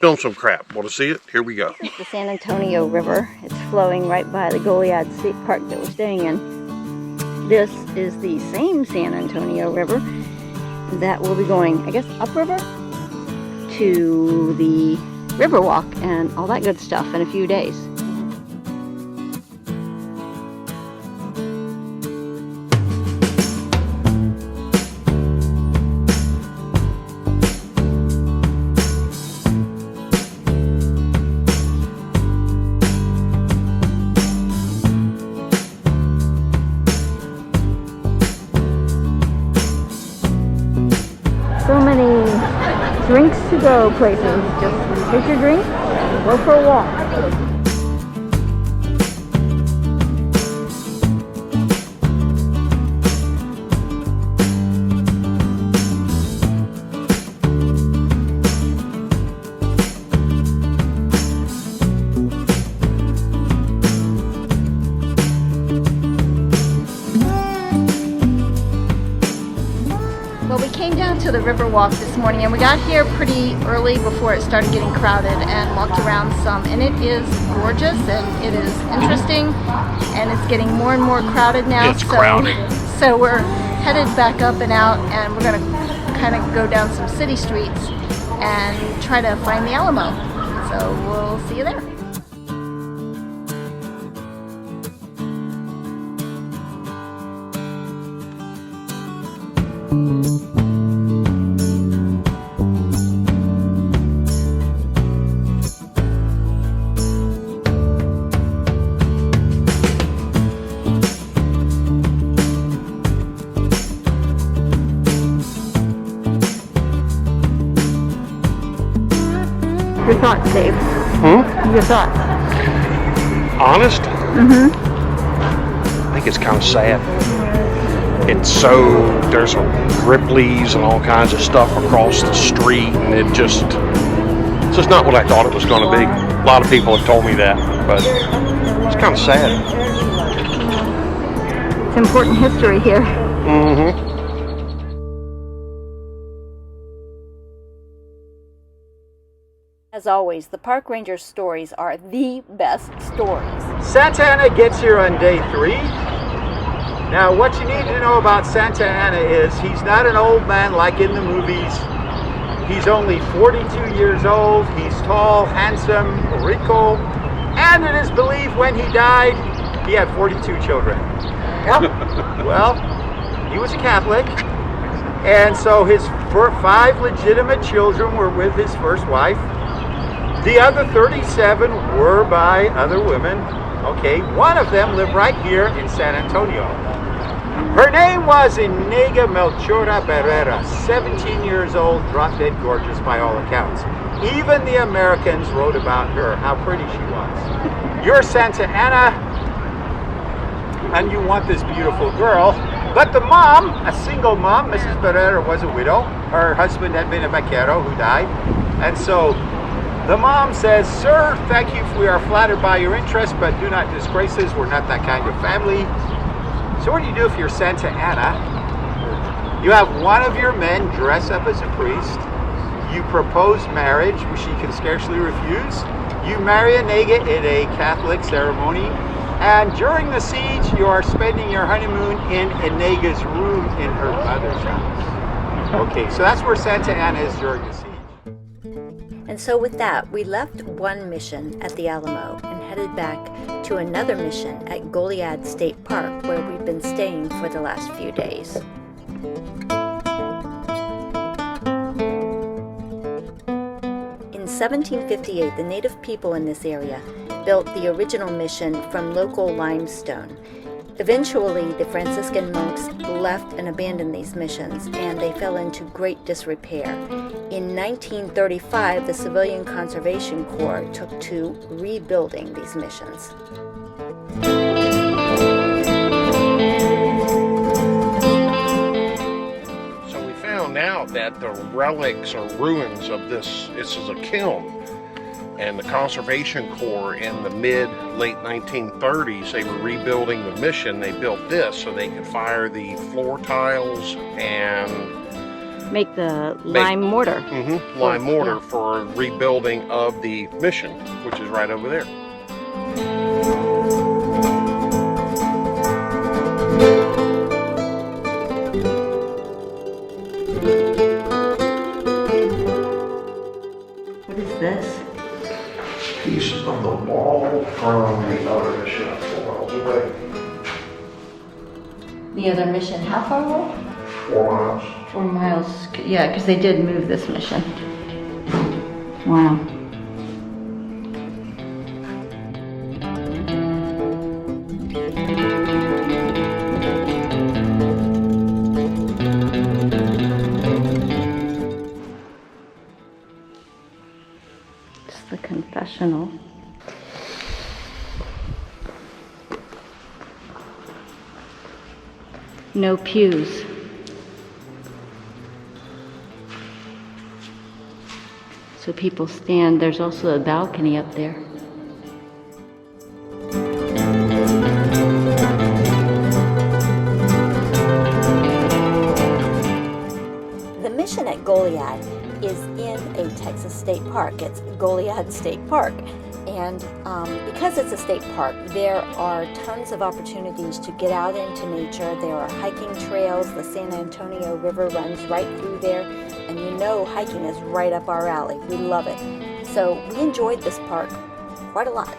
film some crap. Want to see it? Here we go. This is the San Antonio River. It's flowing right by the Goliad State Park that we're staying in. This is the same San Antonio River that will be going, I guess, upriver to the Riverwalk and all that good stuff in a few days. So many drinks to go places. Just take your drink and go for a walk. Well, we came down to the Riverwalk this morning and we got here pretty early before it started getting crowded and walked around some, and it is gorgeous and it is interesting and it's getting more and more crowded now. It's crowded. So we're headed back up and out, and we're going to kind of go down some city streets and try to find the Alamo. So we'll see you there. Your thoughts, Dave? Your thoughts? Honest? I think it's kind of sad. It's so, there's Ripley's and all kinds of stuff across the street, and it's just not what I thought it was going to be. A lot of people have told me that, but it's kind of sad. It's important history here. As always, the park ranger's stories are the best stories. Santa Ana gets here on day 3. Now, what you need to know about Santa Ana is he's not an old man like in the movies. He's only 42 years old. He's tall, handsome, rico, and it is believed when he died, he had 42 children. Well, he was a Catholic, and so his 5 legitimate children were with his first wife. The other 37 were by other women. Okay, one of them lived right here in San Antonio. Her name was Inega Melchora Barrera, 17 years old, drop dead gorgeous by all accounts. Even the Americans wrote about her, how pretty she was. You're Santa Ana, and you want this beautiful girl. But the mom, a single mom, Mrs. Barrera, was a widow. Her husband had been a vaquero who died. And so the mom says, "Sir, thank you, we are flattered by your interest, but do not disgrace us. We're not that kind of family." So what do you do if you're Santa Ana? You have one of your men dress up as a priest. You propose marriage, which she can scarcely refuse. You marry Inega in a Catholic ceremony. And during the siege, you are spending your honeymoon in Inega's room in her mother's house. Okay, so that's where Santa Ana is during the siege. And so with that, we left one mission at the Alamo and headed back to another mission at Goliad State Park, where we've been staying for the last few days. In 1758, the native people in this area built the original mission from local limestone. Eventually, the Franciscan monks left and abandoned these missions, and they fell into great disrepair. In 1935, the Civilian Conservation Corps took to rebuilding these missions. So we found out that the relics or ruins of this is a kiln. And the Conservation Corps in the late 1930s, they were rebuilding the mission. They built this so they could fire the floor tiles and make the lime mortar. Lime mortar Yeah. for rebuilding of the mission, which is right over there. What is this? Piece of the wall from the other mission 4 miles away. The other mission, how far away? 4 miles. 4 miles. Yeah, because they did move this mission. Wow. It's the confessional. No pews. So people stand. There's also a balcony up there. The mission at Goliad is in a Texas state park. It's Goliad State Park. And because it's a state park, there are tons of opportunities to get out into nature. There are hiking trails. The San Antonio River runs right through there. And you know hiking is right up our alley. We love it. So we enjoyed this park quite a lot.